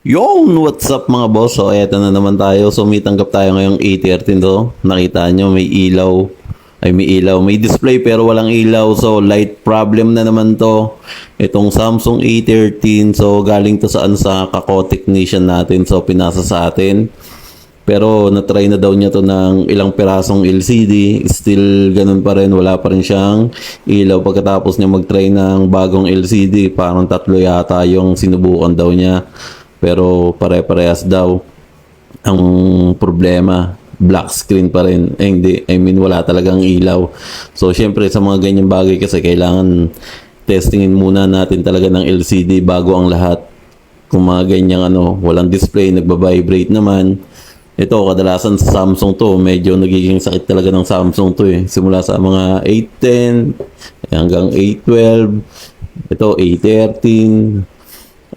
Yung what's up mga boss? So, eto na naman tayo. So, may tanggap tayo ngayong A13 to. Nakita nyo, may ilaw. May ilaw. May display pero walang ilaw. So, light problem na naman to. Itong Samsung A13. So, galing to sa Kako technician natin. So, pinasa sa atin. Pero, na-try na daw niya to ng ilang pirasong LCD. Still, ganun pa rin. Wala pa rin siyang ilaw. Pagkatapos niya mag-try ng bagong LCD, parang 3 yata yung sinubukan daw niya. Pero pare-parehas daw. Ang problema, black screen pa rin. Hindi, I mean wala talagang ilaw. So syempre sa mga ganyang bagay kasi kailangan testingin muna natin talaga ng LCD bago ang lahat. Kung mga ganyang walang display, nagba-vibrate naman. Ito kadalasan sa Samsung to, medyo nagiging sakit talaga ng Samsung to eh. Simula sa mga A10 hanggang A12, ito A13.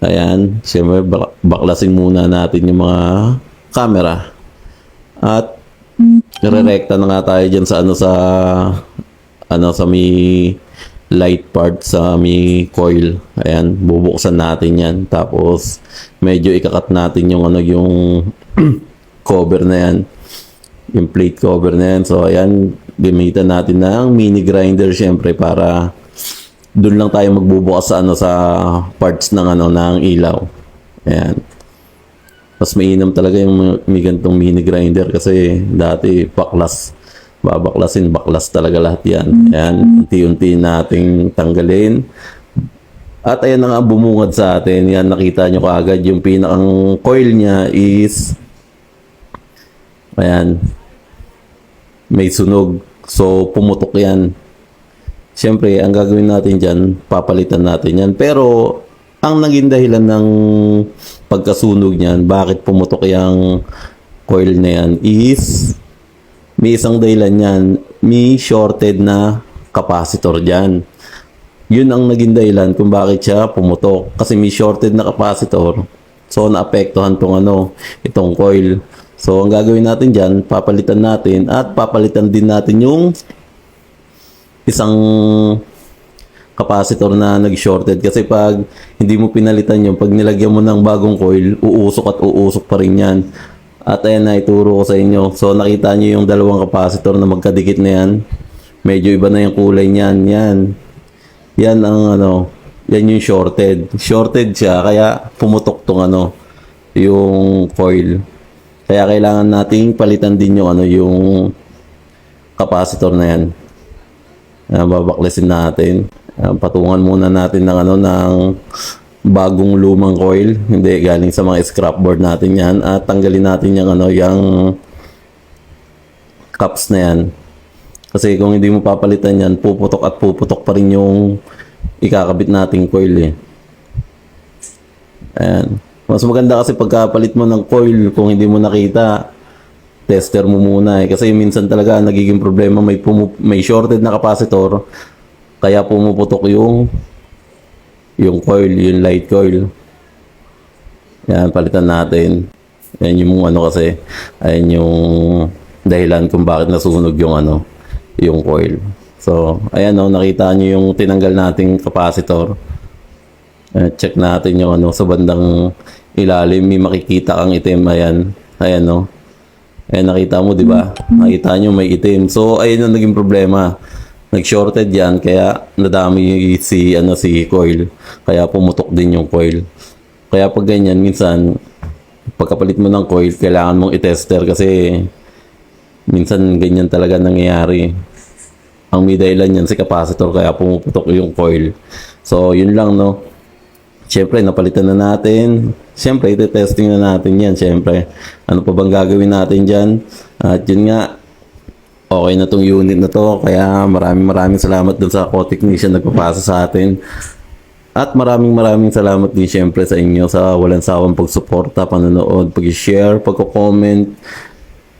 Ayan, siyempre baklasin muna natin yung mga camera. At re-recta na nga tayo dyan sa sa may light part sa may coil. Ayan, bubuksan natin yan. Tapos medyo ikakat natin yung yung cover na yan. Yung plate cover na yan. So ayan, gamitan natin ng mini grinder siyempre para doon lang tayo magbubukas sa parts ng ng ilaw. Ayan. Mas mainam talaga yung may ganitong mini grinder kasi dati baklas talaga lahat yan. Ayan, unti-unti nating tanggalin. At ayan na nga bumungad sa atin. Yan, nakita nyo kaagad yung pinakang coil niya is ayan, may sunog. So, pumutok yan. Siyempre, ang gagawin natin dyan, papalitan natin yan. Pero, ang naging dahilan ng pagkasunog niyan, bakit pumutok yung coil na yan, is may isang dahilan yan, may shorted na capacitor dyan. Yun ang naging dahilan kung bakit siya pumutok. Kasi may shorted na capacitor, so naapektuhan itong coil. So, ang gagawin natin dyan, papalitan natin at papalitan din natin yung isang capacitor na nag-shorted kasi pag hindi mo pinalitan yun, pag nilagyan mo ng bagong coil, uusok at uusok pa rin yan. At ayan na, ituro ko sa inyo. So nakita nyo yung dalawang capacitor na magkadikit na yan. Medyo iba na yung kulay niyan. Yan ang yan yung shorted. Shorted siya, kaya pumutok tong yung coil. Kaya kailangan nating palitan din yung capacitor na yan. Babaklasin natin. Patungan muna natin ng bagong lumang coil. Hindi, galing sa mga scrap board natin yan. At tanggalin natin yung cups na yan. Kasi kung hindi mo papalitan yan, puputok at puputok pa rin yung ikakabit nating coil eh. Ayan. Mas maganda kasi pagkapalit mo ng coil, kung hindi mo nakita, tester mo muna eh. Kasi minsan talaga nagiging problema, may shorted na capacitor, kaya pumuputok yung coil, yung light coil. Yan, palitan natin. Yan yung kasi, ayan yung dahilan kung bakit nasunog yung coil. So, ayan nakita nyo yung tinanggal nating capacitor. Check natin yung sa bandang ilalim, may makikita kang itim. Ayan, nakita mo, di ba? Nakita nyo may itim. So, ayun ang naging problema. Nag-shorted yan, kaya nadami si coil. Kaya pumutok din yung coil. Kaya pag ganyan, minsan, pagkapalit mo ng coil, kailangan mong i-tester kasi minsan ganyan talaga nangyayari. Ang may dahilan yan si capacitor, kaya pumuputok yung coil. So, yun lang, Siyempre, napalitan na natin. Siyempre, iti-testing na natin yan. Siyempre, ano pa bang gagawin natin dyan? At yun nga, okay na tong unit na to. Kaya maraming salamat dun sa Kako technician nagpapasa sa atin. At maraming salamat din siyempre sa inyo sa walang sawang pagsuporta, panonood, pag-share, pagko-comment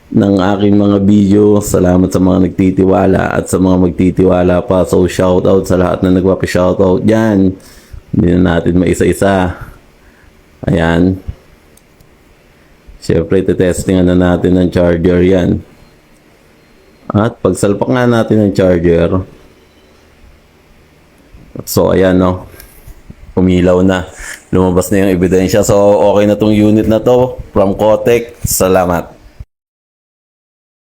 ng aking mga video. Salamat sa mga nagtitiwala at sa mga magtitiwala pa. So, shoutout sa lahat na nagpapi-shoutout dyan. Hindi na natin maisa-isa. Ayan. Siyempre, testingan na natin ng charger yan. At pagsalpak nga natin ng charger. So, ayan umilaw na. Lumabas na yung ebidensya. So, okay na tong unit na to from Kotek. Salamat.